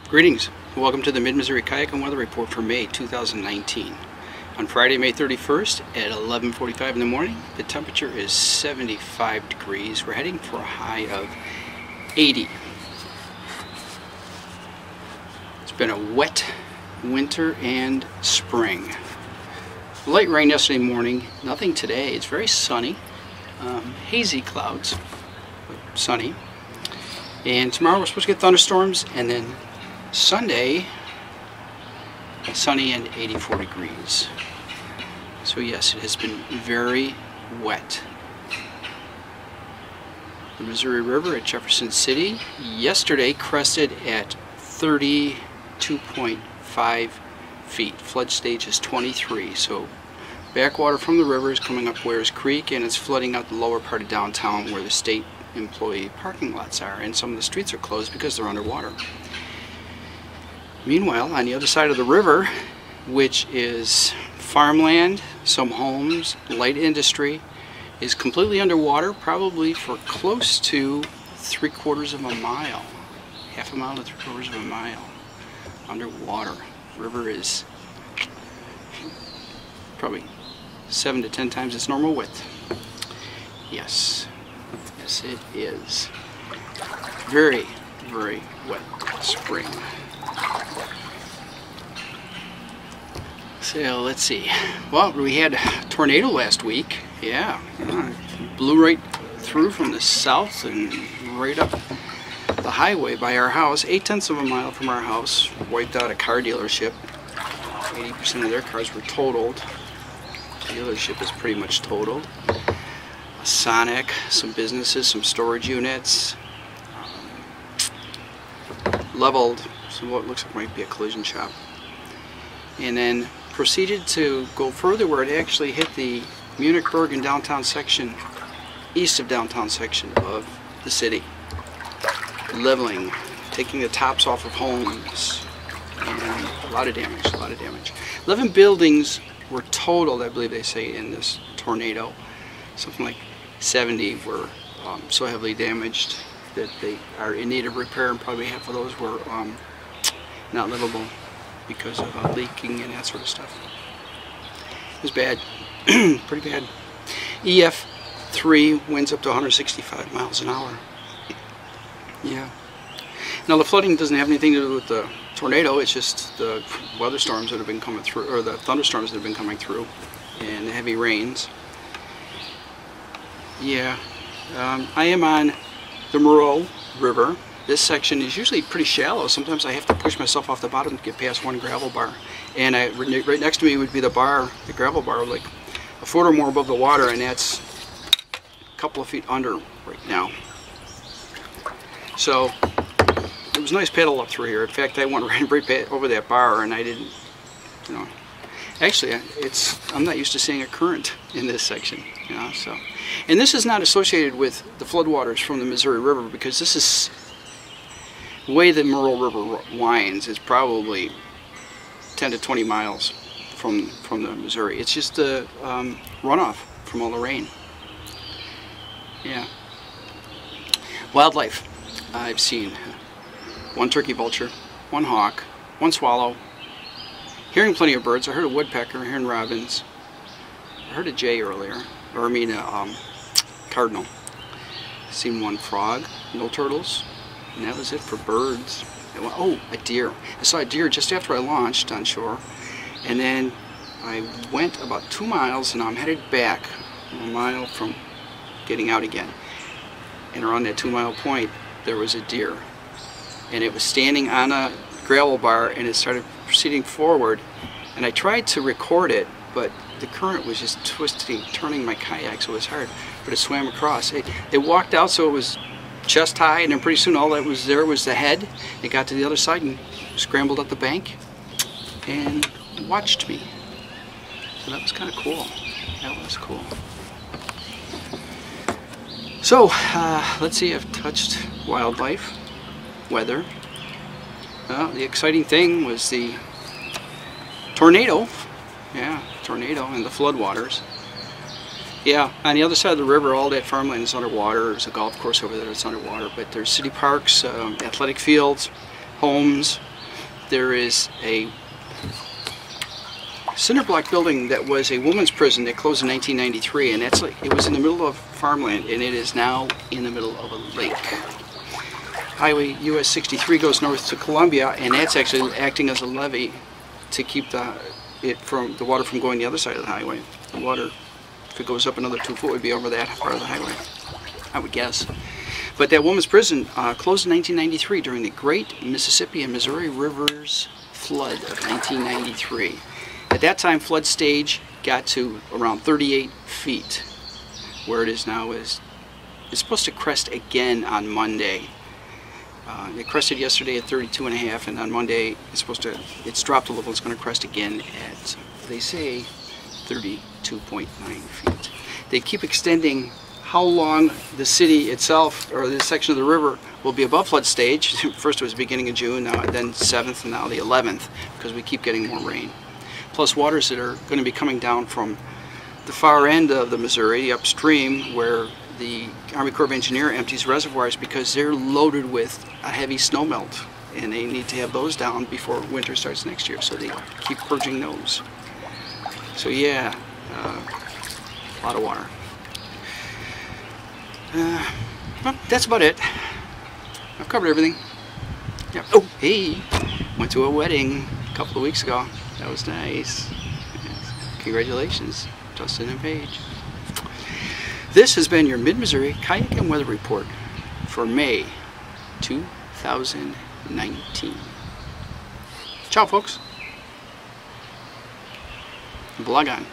Greetings, and welcome to the Mid-Missouri Kayaking Weather Report for May 2019. On Friday, May 31st at 11:45 in the morning, the temperature is 75 degrees. We're heading for a high of 80. It's been a wet winter and spring. Light rain yesterday morning, nothing today. It's very sunny, hazy clouds, but sunny. And tomorrow we're supposed to get thunderstorms, and then Sunday, sunny and 84 degrees. So yes, it has been very wet. The Missouri River at Jefferson City yesterday crested at 32.5 feet. Flood stage is 23. So backwater from the river is coming up Wares Creek, and it's flooding out the lower part of downtown where the state employee parking lots are, and some of the streets are closed because they're underwater. Meanwhile, on the other side of the river, which is farmland, some homes, light industry, is completely underwater, probably for close to 3/4 of a mile. Half a mile to 3/4 of a mile underwater. The river is probably 7 to 10 times its normal width. Yes, yes it is. Very, very wet spring. So let's see. Well, we had a tornado last week. Yeah, blew right through from the south and right up the highway by our house. 8/10 of a mile from our house. Wiped out a car dealership. 80% of their cars were totaled. The dealership is pretty much totaled. A Sonic, some businesses, some storage units. Leveled, so what looks like might be a collision shop. And then proceeded to go further where it actually hit the Munich-Bergen downtown section, east of downtown section of the city. Leveling, taking the tops off of homes, and a lot of damage, a lot of damage. 11 buildings were totaled, I believe they say, in this tornado. Something like 70 were so heavily damaged that they are in need of repair, and probably half of those were not livable because of leaking and that sort of stuff. It was bad, pretty bad. EF3 winds up to 165 miles an hour. Yeah. Now the flooding doesn't have anything to do with the tornado, it's just the weather storms that have been coming through, or the thunderstorms that have been coming through, and the heavy rains. Yeah. I am on the Moreau River. This section is usually pretty shallow. Sometimes I have to push myself off the bottom to get past one gravel bar. And right next to me would be the bar, the gravel bar, like a foot or more above the water, and that's a couple of feet under right now. So it was nice paddle up through here. In fact, I went right over that bar, and I didn't, you know. Actually, I'm not used to seeing a current in this section, you know. So, and this is not associated with the floodwaters from the Missouri River, because this is the way the Moreau River winds is probably 10 to 20 miles from the Missouri. It's just the runoff from all the rain. Yeah. Wildlife. I've seen one turkey vulture, one hawk, one swallow. Hearing plenty of birds. I heard a woodpecker, hearing robins. I heard a jay earlier, or I mean a cardinal. Seen one frog, no turtles, and that was it for birds. Oh, a deer. I saw a deer just after I launched on shore, and then I went about 2 miles, and I'm headed back a mile from getting out again. And around that 2-mile point, there was a deer, and it was standing on a gravel bar, and it started proceeding forward, and I tried to record it, but the current was just twisting, turning my kayak, so it was hard, but it swam across. It walked out, so it was chest high, and then pretty soon all that was there was the head. It got to the other side and scrambled up the bank and watched me. So that was kind of cool. That was cool. So let's see, I've touched wildlife, weather. The exciting thing was the tornado. Yeah, tornado and the floodwaters. Yeah, on the other side of the river, all that farmland is underwater. There's a golf course over there that's underwater, but there's city parks, athletic fields, homes, there is a cinder block building that was a women's prison that closed in 1993, and that's it was in the middle of farmland, and it is now in the middle of a lake. Highway US 63 goes north to Columbia, and that's actually acting as a levee to keep the water from going the other side of the highway. The water, if it goes up another 2 foot, would be over that part of the highway, I would guess. But that women's prison closed in 1993 during the Great Mississippi and Missouri Rivers flood of 1993. At that time, flood stage got to around 38 feet. Where it is now is it's supposed to crest again on Monday. It crested yesterday at 32.5, and on Monday it's dropped a little. It's going to crest again at, they say, 32.9 feet. They keep extending how long the city itself, or this section of the river, will be above flood stage. First it was beginning of June, then 7th, and now the 11th, because we keep getting more rain. Plus waters that are going to be coming down from the far end of the Missouri, upstream, where the Army Corps of Engineers empties reservoirs because they're loaded with a heavy snowmelt, and they need to have those down before winter starts next year, so they keep purging those. So yeah, a lot of water. Well, that's about it. I've covered everything. Yep. Oh, hey, went to a wedding a couple of weeks ago. That was nice. Yes. Congratulations, Dustin and Paige. This has been your Mid-Missouri Kayaking Weather Report for May 2019. Ciao, folks. Blog on.